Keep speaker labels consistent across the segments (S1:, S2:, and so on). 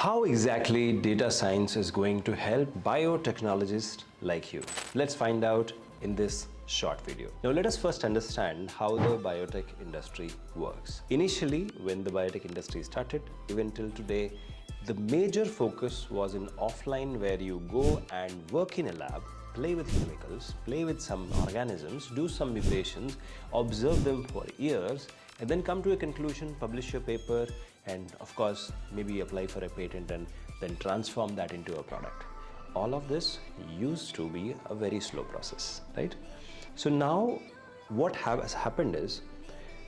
S1: How exactly data science is going to help biotechnologists like you? Let's find out in this short video. Now let us first understand how the biotech industry works. Initially, when the biotech industry started, even till today, the major focus was in offline, where you go and work in a lab, play with chemicals, play with some organisms, do some mutations, observe them for years, and then come to a conclusion, publish your paper, and of course, maybe apply for a patent and then transform that into a product. All of this used to be a very slow process, right? So now what has happened is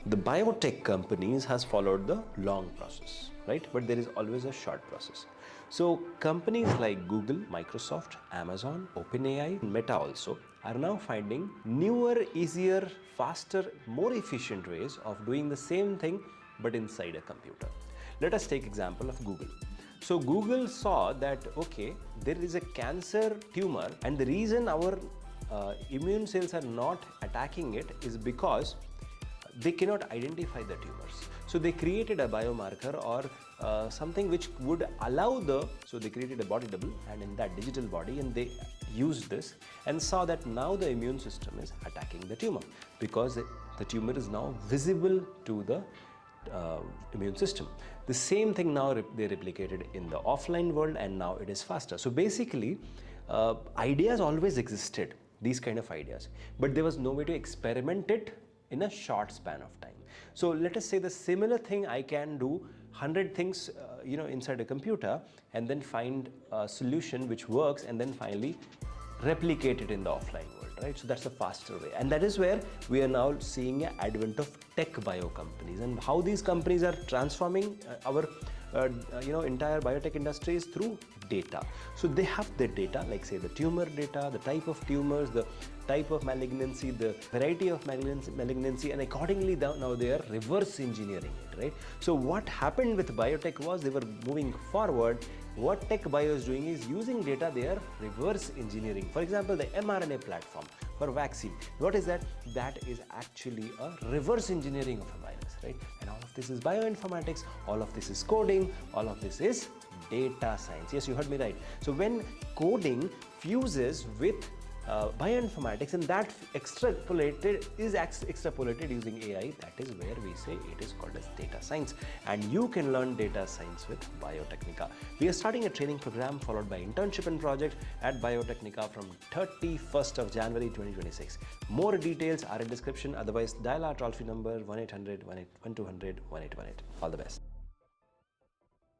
S1: the biotech companies has followed the long process, right? But there is always a short process. So companies like Google, Microsoft, Amazon, OpenAI, Meta also are now finding newer, easier, faster, more efficient ways of doing the same thing but inside a computer. Let us take example of Google. So Google saw that, okay, there is a cancer tumor, and the reason our immune cells are not attacking it is because they cannot identify the tumors. So they created a biomarker or something which would allow so they created a body double, and in that digital body, and they used this and saw that now the immune system is attacking the tumor because the tumor is now visible to the immune system. The same thing now they replicated in the offline world, and now it is faster. So basically, ideas always existed, these kind of ideas, but there was no way to experiment it in a short span of time. So let us say the similar thing, I can do 100 things inside a computer and then find a solution which works and then finally replicate it in the offline world, right? So that's a faster way, and that is where we are now seeing an advent of tech bio companies, and how these companies are transforming our entire biotech industry is through data. So they have the data, like say the tumor data, the type of tumors, the type of malignancy, the variety of malignancy, and accordingly now they are reverse engineering it, right? So what happened with biotech was they were moving forward. What tech bio is doing is using data, they are reverse engineering. For example, the mRNA platform for vaccine. What is that? That is actually a reverse engineering of a virus, right? And all of this is bioinformatics, all of this is coding, all of this is data science. Yes, you heard me right. So when coding fuses with bioinformatics, and that is extrapolated using AI, that is where we say it is called as data science. And you can learn data science with Biotechnica. We are starting a training program followed by internship and project at Biotechnica from 31st of January 2026. More details are in description. Otherwise, dial our toll-free number 1-800-1200-1818. All the best.